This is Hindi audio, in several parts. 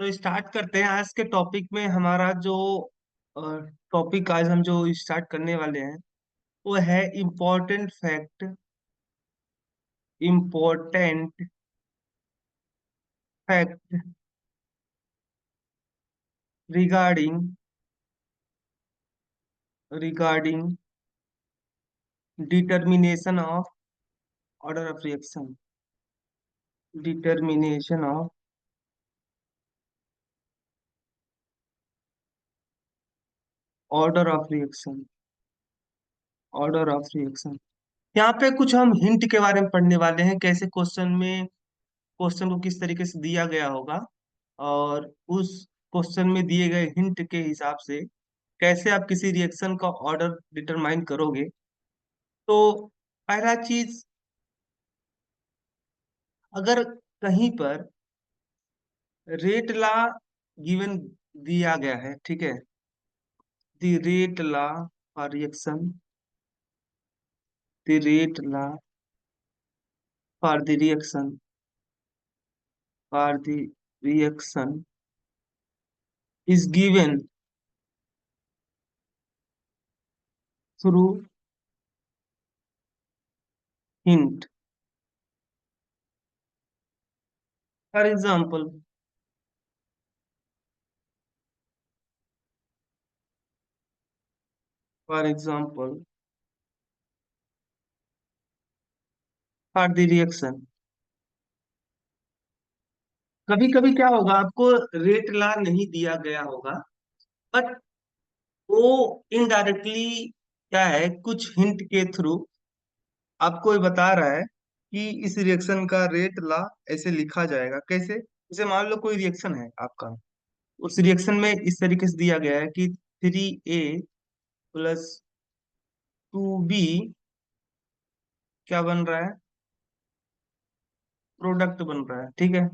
तो स्टार्ट करते हैं आज के टॉपिक में। हमारा जो टॉपिक आज हम जो स्टार्ट करने वाले हैं वो है important fact regarding regarding determination of order of reaction. Determination of order of reaction. Order of reaction, यहाँ पे कुछ हम हिंट के बारे में पढ़ने वाले हैं, कैसे क्वेश्चन को किस तरीके से दिया गया होगा और उस क्वेश्चन में दिए गए हिंट के हिसाब से कैसे आप किसी रिएक्शन का ऑर्डर डिटरमाइन करोगे। तो पहला चीज, अगर कहीं पर रेट लॉ गिवन दिया गया है, ठीक है, the rate law for reaction, the rate law for the reaction for the reaction is given through hint. For example, for example for the reaction, कभी कभी क्या होगा, आपको रेट ला नहीं दिया गया होगा, बट वो इनडायरेक्टली क्या है, कुछ हिंट के थ्रू आपको ये बता रहा है कि इस रिएक्शन का रेट ला ऐसे लिखा जाएगा। कैसे? जैसे मान लो कोई रिएक्शन है आपका, उस रिएक्शन में इस तरीके से दिया गया है कि 3A + 2B क्या बन रहा है, प्रोडक्ट बन रहा है, ठीक है,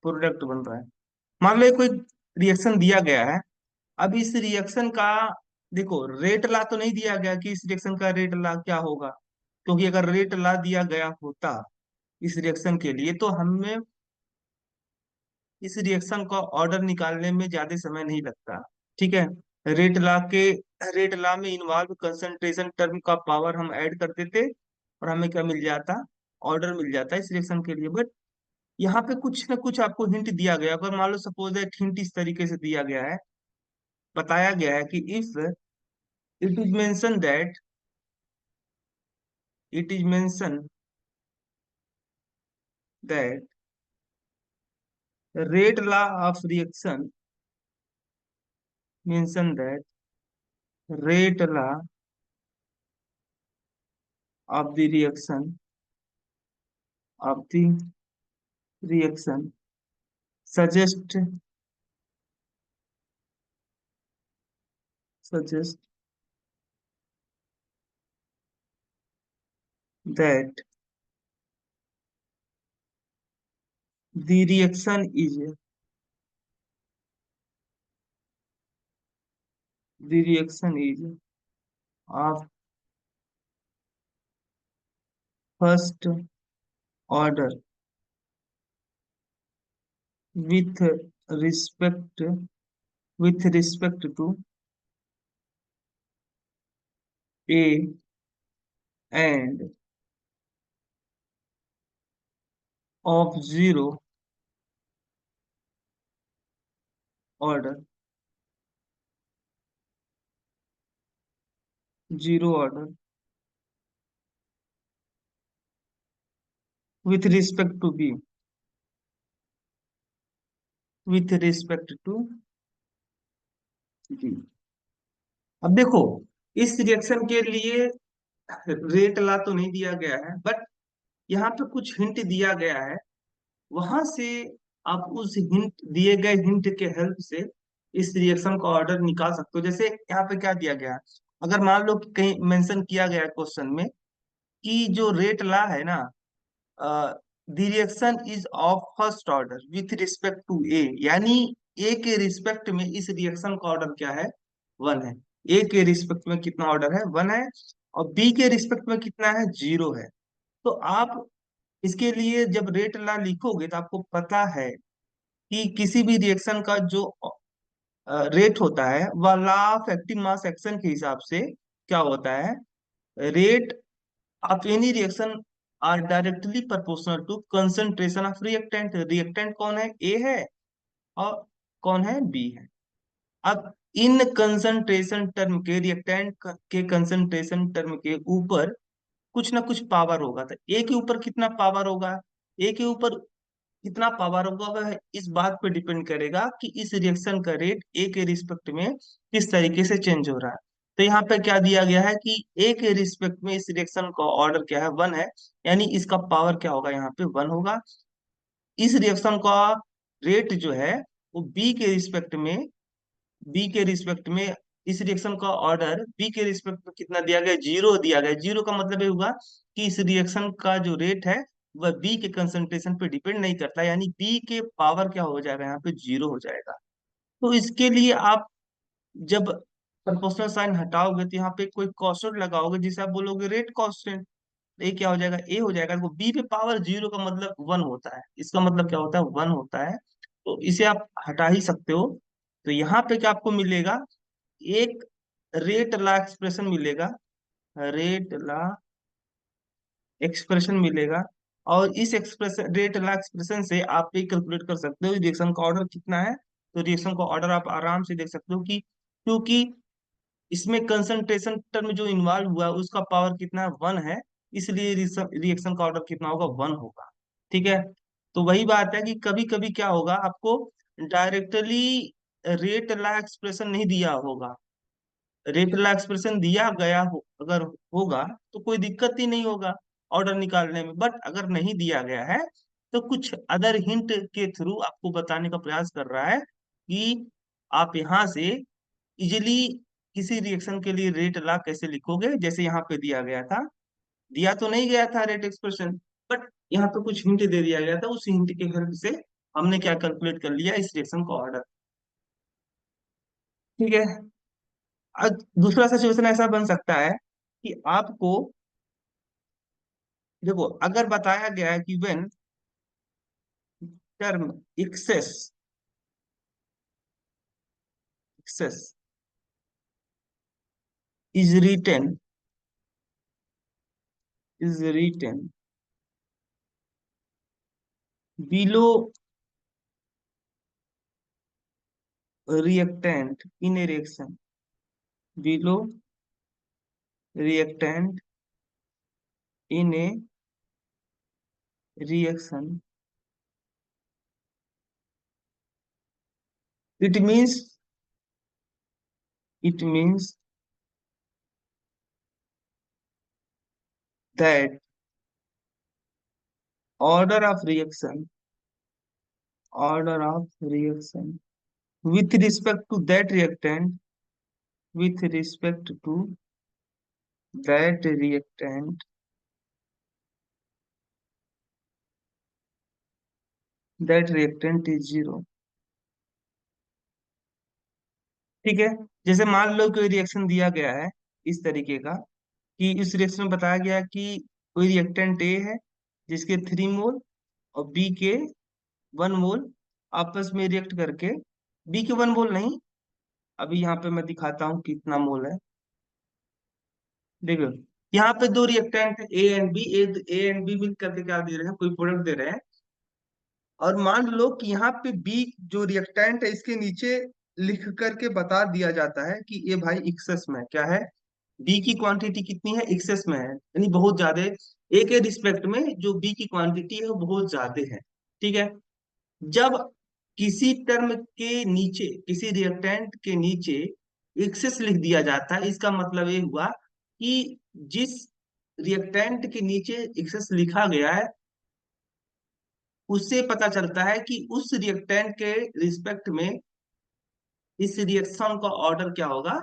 प्रोडक्ट बन रहा है। मान लो ये कोई रिएक्शन दिया गया है। अब इस रिएक्शन का देखो, रेट ला तो नहीं दिया गया कि इस रिएक्शन का रेट ला क्या होगा, क्योंकि अगर रेट ला दिया गया होता इस रिएक्शन के लिए तो हमें इस रिएक्शन का ऑर्डर निकालने में ज्यादा समय नहीं लगता। ठीक है, रेट ला के रेट ला में इन्वॉल्व कंसंट्रेशन टर्म का पावर हम ऐड कर देते और हमें क्या मिल जाता, ऑर्डर मिल जाता इस रिएक्शन के लिए। बट यहाँ पे कुछ ना कुछ आपको हिंट दिया गया। अगर मान लो सपोज एक हिंट इस तरीके से दिया गया है, बताया गया है कि if it is mention that it is mentioned that rate law of reaction mention that rate law of the reaction suggest suggest that the reaction is of first order with respect respect to A and of zero order, zero order with respect to B, with respect to B। अब देखो, इस रिएक्शन के लिए रेट ला तो नहीं दिया गया है, बट यहाँ पे कुछ हिंट दिया गया है। वहां से आप उस हिंट, दिए गए हिंट के हेल्प से इस रिएक्शन का ऑर्डर निकाल सकते हो। जैसे यहाँ पे क्या दिया गया है, अगर मान लो कि कहीं मेंशन किया गया है क्वेश्चन में कि जो रेट ला है ना, the reaction is of first order with respect to A, यानी ए के रिस्पेक्ट में इस रिएक्शन का ऑर्डर क्या है, 1 है। ए के रिस्पेक्ट में कितना ऑर्डर है, 1 है। और बी के रिस्पेक्ट में कितना है, 0 है। तो आप इसके लिए जब रेट ला लिखोगे तो आपको पता है कि किसी भी रिएक्शन का जो रेट होता है वह law of active mass action के हिसाब से क्या होता है, rate of any reaction are directly proportional to concentration of reactant. Reactant कौन है, ए है, और कौन है, बी है। अब इन कंसंट्रेशन टर्म के, रिएक्टेंट के कंसंट्रेशन टर्म के ऊपर कुछ ना कुछ पावर होगा। तो ए के ऊपर कितना पावर होगा, ए के ऊपर कितना पावर होगा, वह इस बात पे डिपेंड करेगा कि इस रिएक्शन का रेट ए के रिस्पेक्ट में किस तरीके से चेंज हो रहा है। तो यहाँ पे क्या दिया गया है कि ए के रिस्पेक्ट में इस रिएक्शन का ऑर्डर क्या है, वन है, यानी इसका पावर क्या होगा, यहाँ पे वन होगा। इस रिएक्शन का रेट जो है वो बी के रिस्पेक्ट में इस रिएक्शन का ऑर्डर बी के रिस्पेक्ट में कितना दिया गया, जीरो दिया गया। जीरो का मतलब ये हुआ कि इस रिएक्शन का जो रेट है वह बी के कंसंट्रेशन पे डिपेंड नहीं करता, यानी बी के पावर क्या हो जाएगा, यहाँ पे जीरो हो जाएगा। तो इसके लिए आप जब प्रोपोर्शनल साइन हटाओगे तो यहाँ पे कोई कांस्टेंट लगाओगे जिसे आप बोलोगे रेट कांस्टेंट। ए क्या हो जाएगा, ए हो जाएगा। देखो बी पे पावर जीरो का मतलब वन होता है, इसका मतलब क्या होता है, वन होता है। तो इसे आप हटा ही सकते हो। तो यहाँ पे क्या आपको मिलेगा, एक रेट ला एक्सप्रेशन मिलेगा, रेट ला एक्सप्रेशन मिलेगा। और इस एक्सप्रेशन, रेट ला एक्सप्रेशन से आप ये कैलकुलेट कर सकते हो रिएक्शन का ऑर्डर कितना है। तो रिएक्शन का ऑर्डर आप आराम से देख सकते हो कि क्योंकि इसमें कंसंट्रेशन टर्म जो इन्वॉल्व हुआ है उसका पावर कितना है, वन है, इसलिए रिएक्शन का ऑर्डर कितना होगा, वन होगा। ठीक है। तो वही बात है कि कभी कभी क्या होगा, आपको डायरेक्टली रेट ला एक्सप्रेशन नहीं दिया होगा, रेट ला एक्सप्रेशन दिया गया हो अगर होगा तो कोई दिक्कत ही नहीं होगा ऑर्डर निकालने में। बट अगर नहीं दिया गया है तो कुछ अदर हिंट के थ्रू आपको बताने का प्रयास कर रहा है कि आप यहाँ से इजिली किसी रिएक्शन के लिए रेट ला कैसे लिखोगे, जैसे यहाँ पे दिया गया था। दिया तो नहीं गया था रेट एक्सप्रेशन, बट यहाँ पे कुछ हिंट दे दिया गया था, उस हिंट के हेल्प से हमने क्या कैलकुलेट कर लिया, इस रिएक्शन का ऑर्डर। ठीक है। अब दूसरा सिचुएशन ऐसा बन सकता है कि आपको, देखो अगर बताया गया है कि when term excess excess is written below reactant in a reaction, below reactant in a reaction, it means it means that order of reaction with respect to that reactant, with respect to that reactant is zero। ठीक है। जैसे मान लो कोई रिएक्शन दिया गया है इस तरीके का, कि इस रिएक्शन में बताया गया कि कोई रिएक्टेंट ए है जिसके 3 मोल और बी के 1 मोल आपस में रिएक्ट करके, बी के 1 मोल नहीं, अभी यहाँ पे मैं दिखाता हूँ कितना मोल है। देखो यहाँ पे दो रिएक्टेंट है A and B, A and B मिल करके क्या दे रहे हैं, कोई प्रोडक्ट दे रहे हैं। और मान लो कि यहाँ पे बी जो रिएक्टेंट है इसके नीचे लिख करके बता दिया जाता है कि ये भाई एक्सेस में है। क्या है, बी की क्वांटिटी कितनी है, एक्सेस में है, यानी बहुत ज्यादा। ए के रिस्पेक्ट में जो बी की क्वांटिटी है वो बहुत ज्यादा है। ठीक है। जब किसी टर्म के नीचे, किसी रिएक्टेंट के नीचे एक्सेस लिख दिया जाता है, इसका मतलब ये हुआ कि जिस रिएक्टेंट के नीचे एक्सेस लिखा गया है उससे पता चलता है कि उस रिएक्टेंट के रिस्पेक्ट में इस रिएक्शन का ऑर्डर क्या होगा,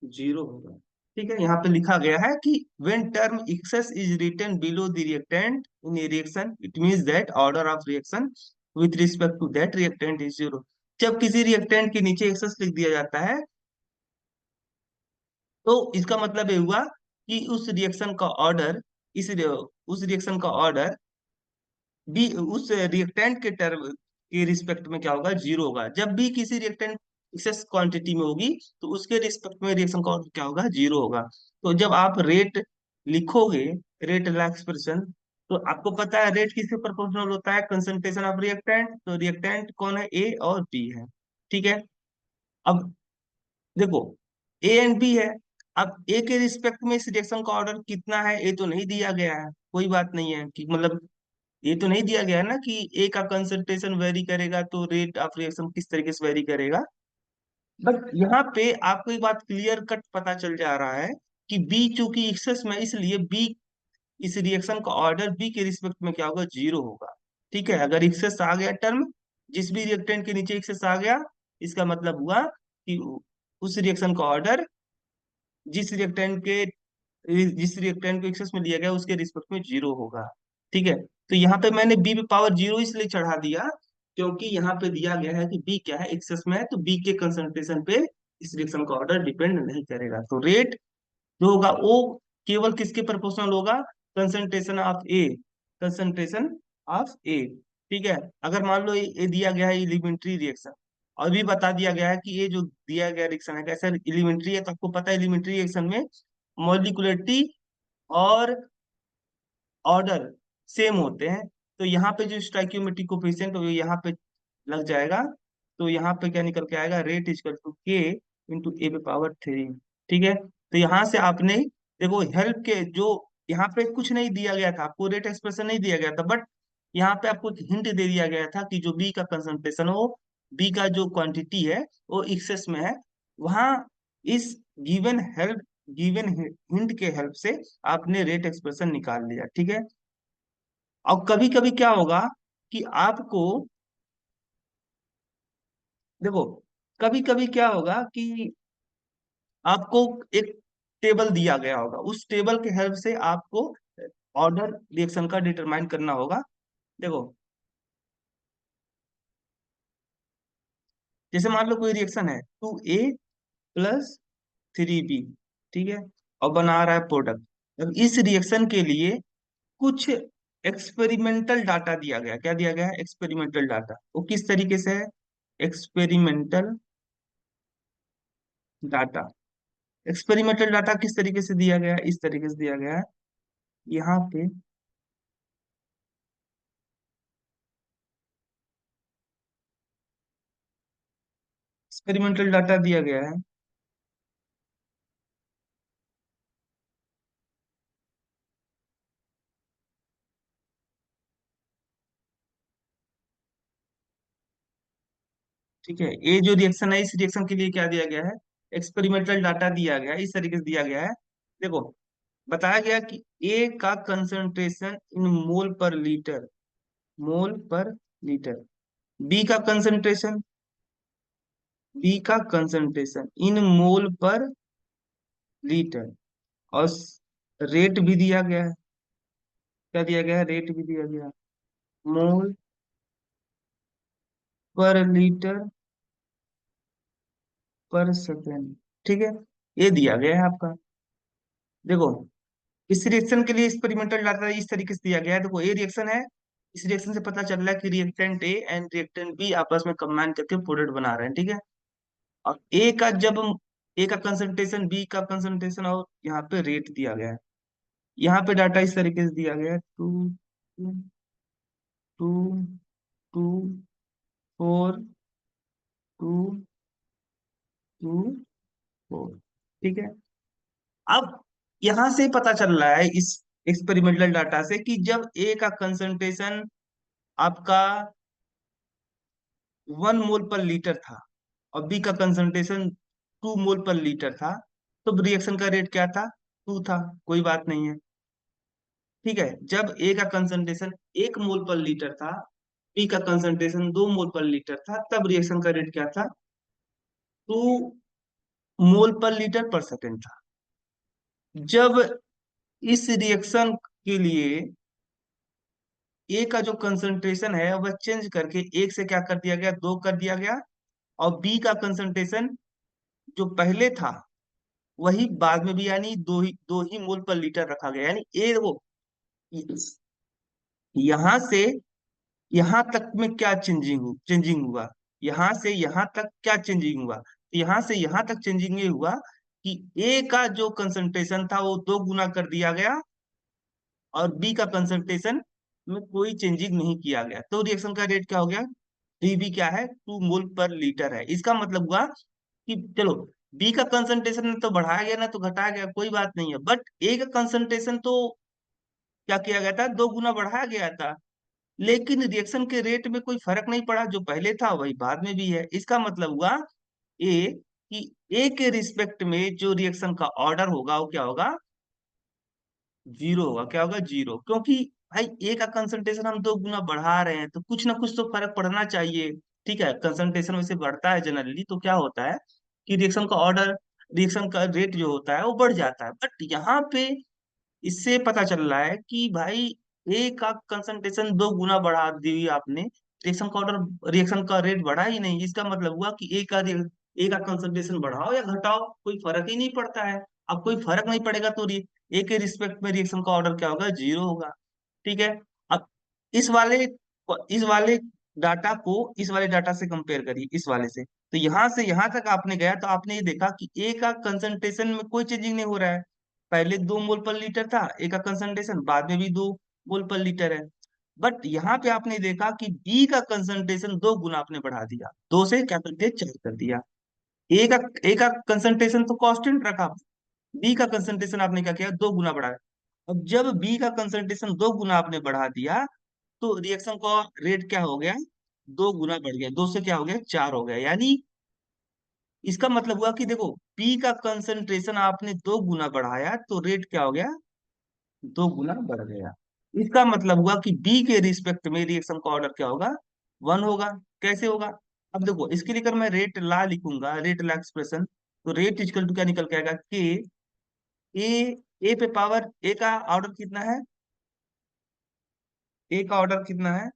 जीरो होगा। ठीक है। यहाँ पे लिखा गया है कि when term excess is written below the reactant in a reaction it means that order of reaction with respect to that reactant is zero। जब किसी रिएक्टेंट के नीचे एक्सेस लिख दिया जाता है तो इसका मतलब ये हुआ कि उस रिएक्शन का ऑर्डर, उस रिएक्शन का ऑर्डर बी, उस रिएक्टेंट के टर्म के रिस्पेक्ट में क्या होगा, जीरो होगा। जब भी किसी रिएक्टेंट एक्सेस क्वांटिटी में होगी तो उसके रिस्पेक्ट में रिएक्शन का क्या होगा, जीरो होगा। तो जब आप रेट लिखोगे, रेट एक्सप्रेशन, तो आपको पता है रेट किसके प्रोपोर्शनल होता है, कंसंट्रेशन ऑफ रिएक्टेंट। तो रिएक्टेंट कौन है, ए और बी है। ठीक है। अब देखो, ए एंड बी है। अब ए के रिस्पेक्ट में इस रिएक्शन का ऑर्डर कितना है, ये तो नहीं दिया गया है। कोई बात नहीं है कि मतलब ये तो नहीं दिया गया है ना कि ए का कंसंट्रेशन वेरी करेगा तो रेट ऑफ रिएक्शन किस तरीके से वेरी करेगा। बट यहाँ पे आपको एक बात क्लियर कट पता चल जा रहा है कि बी चूंकि एक्सेस में, इसलिए बी, इस रिएक्शन का ऑर्डर बी के रिस्पेक्ट में क्या होगा, जीरो होगा। ठीक है। अगर एक्सेस आ गया टर्म, जिस भी रिएक्टेंट के नीचे एक्सेस आ गया, इसका मतलब हुआ कि उस रिएक्शन का ऑर्डर जिस रिएक्टेंट के जिस रिएक्टेंट को एक्सेस में लिया गया उसके रिस्पेक्ट में जीरो होगा। ठीक है। तो यहाँ पे मैंने बी पे पावर जीरो इसलिए चढ़ा दिया क्योंकि यहाँ पे दिया गया है कि बी क्या है, एक्सेस में है, तो बी के कंसंट्रेशन पे इस रिएक्शन का ऑर्डर डिपेंड नहीं करेगा। तो रेट जो होगा वो केवल किसके प्रोपोर्शनल होगा, concentration of A, concentration of A. ठीक है। अगर मान लो ये दिया गया है एलिमेंट्री रिएक्शन, और भी बता दिया गया है कि ये जो दिया गया रिएक्शन है कैसा एलिमेंट्री है, तो आपको पता है एलिमेंट्री रिएक्शन में मॉलिक्युलरिटी और ऑर्डर सेम होते हैं। तो यहाँ पे जो स्टाइक्योमेट्रिक कोफिशिएंट वो यहाँ पे लग जाएगा। तो यहाँ पे क्या निकल के आएगा, रेट इजकल टू के इंटू ए पे पावर थ्री। ठीक है। तो यहाँ से आपने देखो हेल्प के जो यहाँ पे कुछ नहीं दिया गया था, आपको रेट एक्सप्रेशन नहीं दिया गया था, बट यहाँ पे आपको हिंट दे दिया गया था कि जो बी का कंसंट्रेशन हो, बी का जो क्वांटिटी है वो एक्सेस में है, वहां इस गिवन हेल्प, गिवन हिंट के हेल्प से आपने रेट एक्सप्रेशन निकाल लिया। ठीक है। और कभी कभी क्या होगा कि आपको, देखो, कभी कभी क्या होगा कि आपको एक टेबल दिया गया होगा, उस टेबल के हेल्प से आपको ऑर्डर रिएक्शन का डिटरमाइन करना होगा। देखो, जैसे मान लो कोई रिएक्शन है 2A + 3B, ठीक है, और बना रहा है प्रोडक्ट। अब इस रिएक्शन के लिए कुछ एक्सपेरिमेंटल डाटा दिया गया, क्या दिया गया है, एक्सपेरिमेंटल डाटा। वो किस तरीके से है, एक्सपेरिमेंटल डाटा। एक्सपेरिमेंटल डाटा किस तरीके से दिया गया है, इस तरीके से दिया गया है। यहाँ पे एक्सपेरिमेंटल डाटा दिया गया है। ठीक है। ये जो रिएक्शन है, इस रिएक्शन के लिए क्या दिया गया है, एक्सपेरिमेंटल डाटा दिया गया है, इस तरीके से दिया गया है। देखो, बताया गया कि ए का कंसंट्रेशन इन मोल पर लीटर, मोल पर लीटर, बी का कंसंट्रेशन, बी का कंसंट्रेशन इन मोल पर लीटर, और रेट भी दिया गया है। क्या दिया गया है, रेट भी दिया गया है, मोल पर लीटर पर सेकेंड। ठीक है। ये दिया गया है आपका। देखो, इस रिएक्शन के लिए एक्सपेरिमेंटल डाटा इस तरीके से दिया गया है। देखो, ये रिएक्शन है, इस रिएक्शन से पता चल रहा है कि reactant A and reactant B आपस में कंबाइन करके प्रोडक्ट बना रहे हैं। ठीक है। और ए का जब ए का कंसंट्रेशन, बी का कंसंट्रेशन, और यहाँ पे रेट दिया गया है। यहाँ पे डाटा इस तरीके से दिया गया है, टू टू टू 4 टू 2 4। ठीक है। अब यहाँ से पता चल रहा है इस एक्सपेरिमेंटल डाटा से कि जब ए का कंसंट्रेशन आपका 1 मोल पर लीटर था और बी का कंसंट्रेशन 2 मोल पर लीटर था, तो रिएक्शन का रेट क्या था, 2 था। कोई बात नहीं है। ठीक है। जब ए का कंसंट्रेशन 1 मोल पर लीटर था, बी का कंसंट्रेशन 2 मोल पर लीटर था, तब रिएक्शन का रेट क्या था, 2 मोल पर लीटर पर सेकेंड था। जब इस रिएक्शन के लिए ए का जो कंसंट्रेशन है वह चेंज करके एक से क्या कर दिया गया, 2 कर दिया गया, और बी का कंसंट्रेशन जो पहले था वही बाद में भी, यानी 2 ही मोल पर लीटर रखा गया। यानी ए वो यहाँ से यहाँ तक में क्या चेंजिंग हुआ, यहाँ से यहाँ तक क्या चेंजिंग हुआ, यहाँ से यहाँ तक चेंजिंग ये हुआ कि ए का जो कंसंट्रेशन था वो 2 गुना कर दिया गया, और बी का कंसंट्रेशन में कोई चेंजिंग नहीं किया गया, तो रिएक्शन का रेट क्या हो गया, डीबी क्या है, 2 मोल पर लीटर है। इसका मतलब हुआ कि चलो बी का कंसंट्रेशन ना तो बढ़ाया गया ना तो घटाया गया, कोई बात नहीं है, बट ए का कंसंट्रेशन तो क्या किया गया था, 2 गुना बढ़ाया गया था, लेकिन रिएक्शन के रेट में कोई फर्क नहीं पड़ा, जो पहले था वही बाद में भी है। इसका मतलब हुआ ए कि ए के रिस्पेक्ट में जो रिएक्शन का ऑर्डर होगा वो क्या होगा, जीरो होगा। क्या होगा, जीरो, क्योंकि भाई ए का कंसंट्रेशन हम 2 गुना बढ़ा रहे हैं तो कुछ ना कुछ तो फर्क पड़ना चाहिए। ठीक है, कंसंट्रेशन वैसे बढ़ता है जनरली तो क्या होता है कि रिएक्शन का ऑर्डर, रिएक्शन का रेट जो होता है वो बढ़ जाता है, बट यहाँ पे इससे पता चल रहा है कि भाई ए का कंसंट्रेशन 2 गुना बढ़ा दी आपने, रिएक्शन का ऑर्डर, रिएक्शन का रेट बढ़ा ही नहीं। इसका मतलब हुआ कि ए का कंसंट्रेशन बढ़ाओ या घटाओ कोई फर्क ही नहीं पड़ता है। अब कोई फर्क नहीं पड़ेगा तो ए के रिस्पेक्ट में रिएक्शन का ऑर्डर क्या होगा, जीरो होगा। ठीक है, अब इस वाले इस वाले डाटा को इस वाले डाटा से कंपेयर करिए, इस वाले से। तो यहां से यहां तक आपने गया तो आपने ये देखा कि ए का कंसंट्रेशन में कोई चेंजिंग नहीं हो रहा है, पहले 2 मोल पर लीटर था ए का कंसंट्रेशन, बाद में भी 2 मोल पर लीटर है। बट यहाँ पे आपने देखा कि बी का कंसंट्रेशन 2 गुना आपने बढ़ा दिया, 2 से क्या कर दिया, 4 कर दिया। ए का ए का कंसंट्रेशन तो कांस्टेंट रखा, बी का कंसंट्रेशन आपने क्या किया, 2 गुना बढ़ाया। अब जब बी का कंसंट्रेशन 2 गुना आपने बढ़ा दिया तो रिएक्शन का रेट क्या हो गया, 2 गुना बढ़ गया, 2 से क्या हो गया, 4 हो गया। यानी इसका मतलब हुआ कि देखो बी का कंसंट्रेशन आपने 2 गुना बढ़ाया तो रेट क्या हो गया, 2 गुना बढ़ गया। इसका मतलब हुआ कि बी के रिस्पेक्ट में रिएक्शन का ऑर्डर क्या होगा, 1 होगा। कैसे होगा, अब देखो इसके लिए अगर मैं रेट ला लिखूंगा, रेट ला एक्सप्रेशन, तो रेट इक्वल टू क्या निकल के आएगा, के ए, ए पे पावर ए का ऑर्डर कितना है, ए का ऑर्डर कितना है,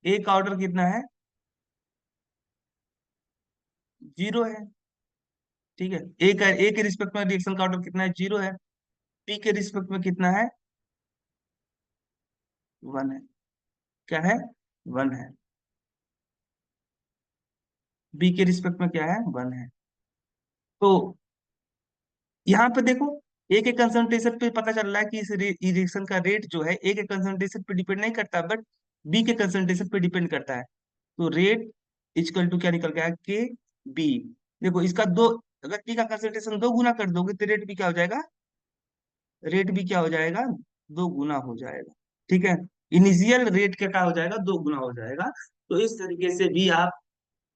ए का ऑर्डर कितना है, जीरो है। ठीक है, ए के रिस्पेक्ट में रिएक्शन का ऑर्डर कितना है, जीरो है। बी के रिस्पेक्ट में कितना है, 1 है। क्या है, 1 है। बी के रिस्पेक्ट में क्या है, 1 है। तो यहाँ पे देखो ए के कंसंट्रेशन पे पता चल रहा है कि इस रिएक्शन का रेट जो है ए के कंसंट्रेशन पे डिपेंड नहीं करता, बट बी के कंसंट्रेशन पे डिपेंड करता है। तो रेट इक्वल टू क्या निकल गया, के बी। देखो इसका दो, अगर बी का कंसंट्रेशन 2 गुना कर दोगे तो रेट भी क्या हो जाएगा, रेट भी क्या हो जाएगा, 2 गुना हो जाएगा। ठीक है, इनिशियल रेट क्या हो जाएगा, 2 गुना हो जाएगा। तो इस तरीके से भी आप,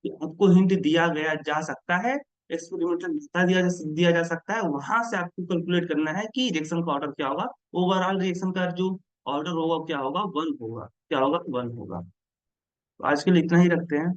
आपको हिंट दिया गया जा सकता है, एक्सपेरिमेंटल दिया जा सकता है, वहां से आपको कैलकुलेट करना है कि रिएक्शन का ऑर्डर क्या होगा, ओवरऑल रिएक्शन का जो ऑर्डर होगा क्या होगा, 1 होगा। क्या होगा, 1 होगा। तो आज के लिए इतना ही रखते हैं।